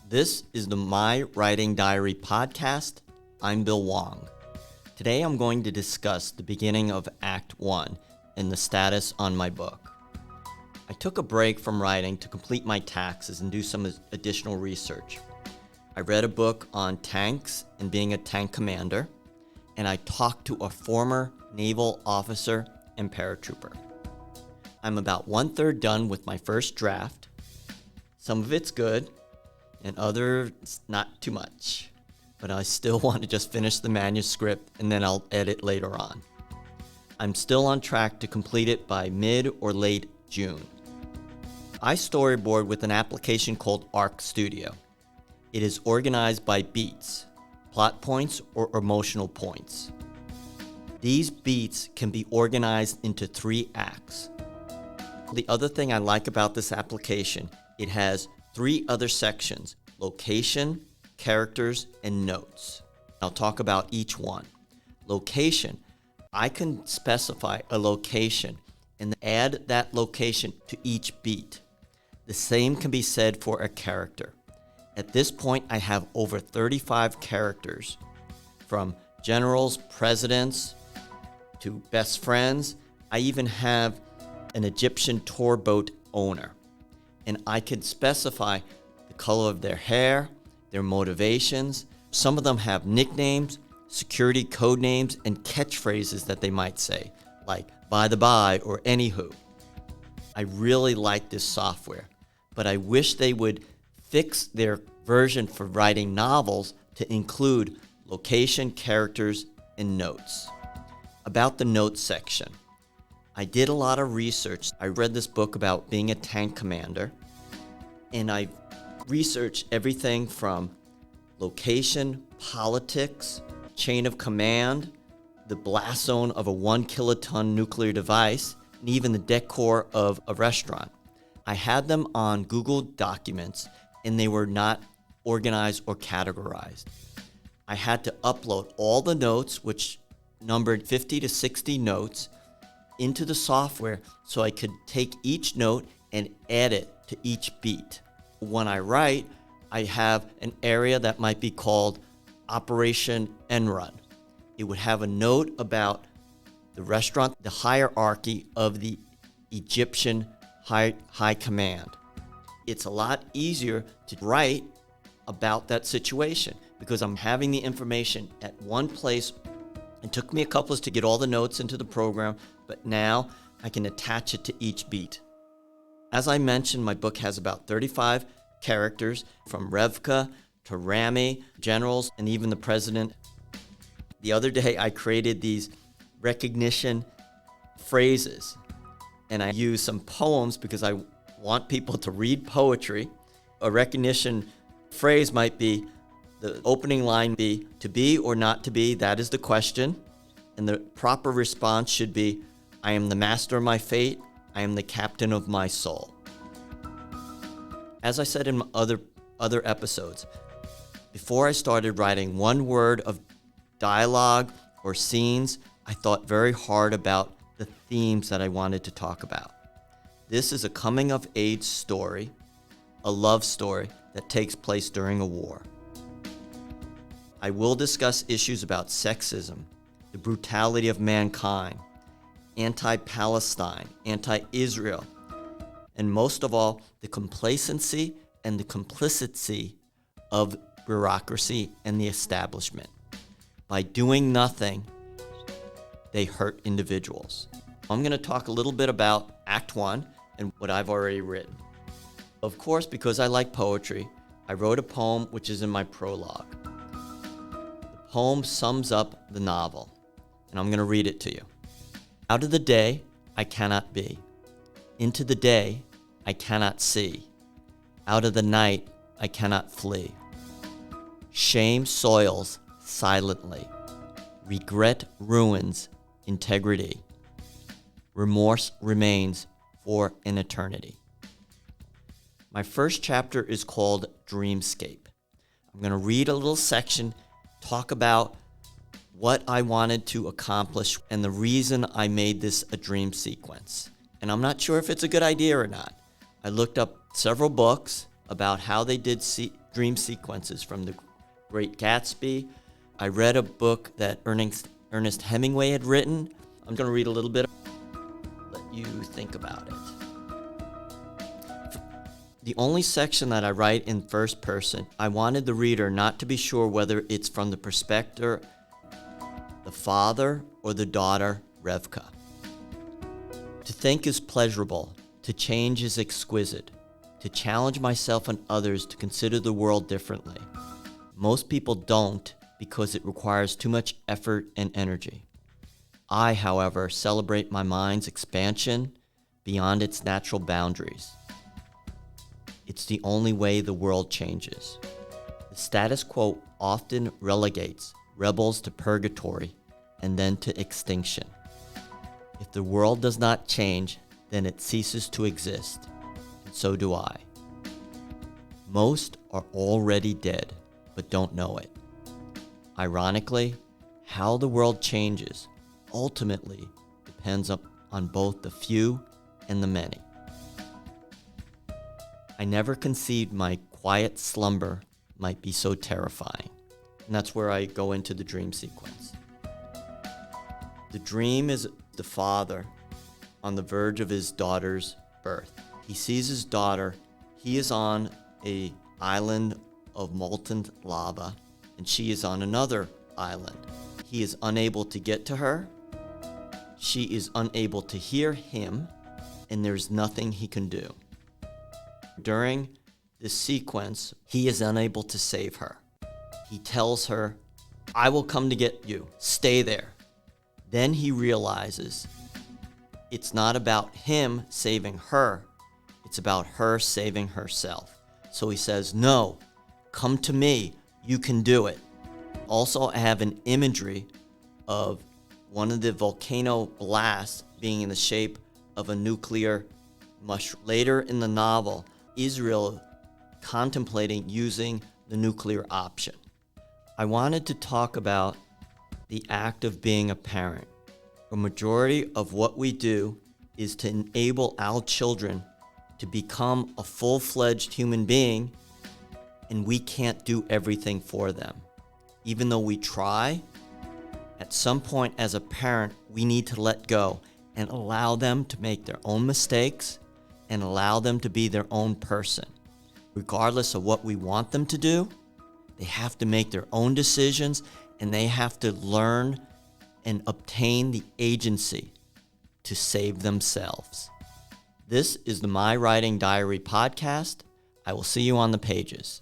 This is the My Writing Diary podcast. I'm Bill Wong. Today I'm going to discuss the beginning of Act 1 and the status on my book. I took a break from writing to complete my taxes and do some additional research. I read a book on tanks and being a tank commander, and I talked to a former naval officer and paratrooper. I'm about 1/3 done with my first draft. Some of it's good, and others not too much. But I still want to just finish the manuscript and then I'll edit later on. I'm still on track to complete it by mid or late June. I storyboard with an application called Arc Studio. It is organized by beats, plot points, or emotional points. These beats can be organized into 3 acts. The other thing I like about this application, it has 3 other sections: location, characters, and notes. I'll talk about each one. Location, I can specify a location and add that location to each beat. The same can be said for a character. At this point, I have over 35 characters, from generals, presidents, to best friends. I even have an Egyptian tour boat owner. And I can specify the color of their hair, their motivations. Some of them have nicknames, security code names, and catchphrases that they might say, like by the by or anywho. I really like this software, but I wish they would fix their version for writing novels to include location, characters, and notes. About the notes section, I did a lot of research. I read this book about being a tank commander, and I researched everything from location, politics, chain of command, the blast zone of a 1 kiloton nuclear device, and even the decor of a restaurant. I had them on Google Documents, and they were not organized or categorized. I had to upload all the notes, which numbered 50 to 60 notes, into the software so I could take each note and add it to each beat. When I write, I have an area that might be called Operation End Run. It would have a note about the restaurant, the hierarchy of the Egyptian high command. It's a lot easier to write about that situation because I'm having the information at one place. It took me a couple to get all the notes into the program, but now I can attach it to each beat. As I mentioned, my book has about 35 characters, from Revka to Rami, generals, and even the president. The other day, I created these recognition phrases, and I used some poems because I want people to read poetry. A recognition phrase might be, the opening line be, to be or not to be, that is the question. And the proper response should be, I am the master of my fate, I am the captain of my soul. As I said in other episodes, before I started writing one word of dialogue or scenes, I thought very hard about the themes that I wanted to talk about. This is a coming-of-age story, a love story that takes place during a war. I will discuss issues about sexism, the brutality of mankind, anti-Palestine, anti-Israel, and most of all, the complacency and the complicity of bureaucracy and the establishment. By doing nothing, they hurt individuals. I'm going to talk a little bit about Act 1 and what I've already written. Of course, because I like poetry, I wrote a poem which is in my prologue. The poem sums up the novel, and I'm going to read it to you. Out of the day, I cannot be. Into the day, I cannot see. Out of the night, I cannot flee. Shame soils silently. Regret ruins integrity. Remorse remains for an eternity. My first chapter is called Dreamscape. I'm going to read a little section, talk about what I wanted to accomplish and the reason I made this a dream sequence. And I'm not sure if it's a good idea or not. I looked up several books about how they did dream sequences from The Great Gatsby. I read a book that Ernest Hemingway had written. I'm going to read a little bit, let you think about it. The only section that I write in first person, I wanted the reader not to be sure whether it's from the perspective the father or the daughter, Revka. To think is pleasurable, to change is exquisite, to challenge myself and others to consider the world differently. Most people don't because it requires too much effort and energy. I, however, celebrate my mind's expansion beyond its natural boundaries. It's the only way the world changes. The status quo often relegates rebels to purgatory and then to extinction. If the world does not change, then it ceases to exist, and so do I. Most are already dead, but don't know it. Ironically, how the world changes ultimately depends on both the few and the many. I never conceived my quiet slumber might be so terrifying. And that's where I go into the dream sequence. The dream is the father on the verge of his daughter's birth. He sees his daughter. He is on an island of molten lava, and she is on another island. He is unable to get to her. She is unable to hear him, and there's nothing he can do. During this sequence, he is unable to save her. He tells her, "I will come to get you. Stay there." Then he realizes it's not about him saving her. It's about her saving herself. So he says, "No, come to me. You can do it." Also, I have an imagery of one of the volcano blasts being in the shape of a nuclear mushroom. Later in the novel, Israel contemplating using the nuclear option. I wanted to talk about the act of being a parent. A majority of what we do is to enable our children to become a full-fledged human being, and we can't do everything for them. Even though we try, at some point as a parent, we need to let go and allow them to make their own mistakes and allow them to be their own person. Regardless of what we want them to do, they have to make their own decisions, and they have to learn and obtain the agency to save themselves. This is the My Writing Diary podcast. I will see you on the pages.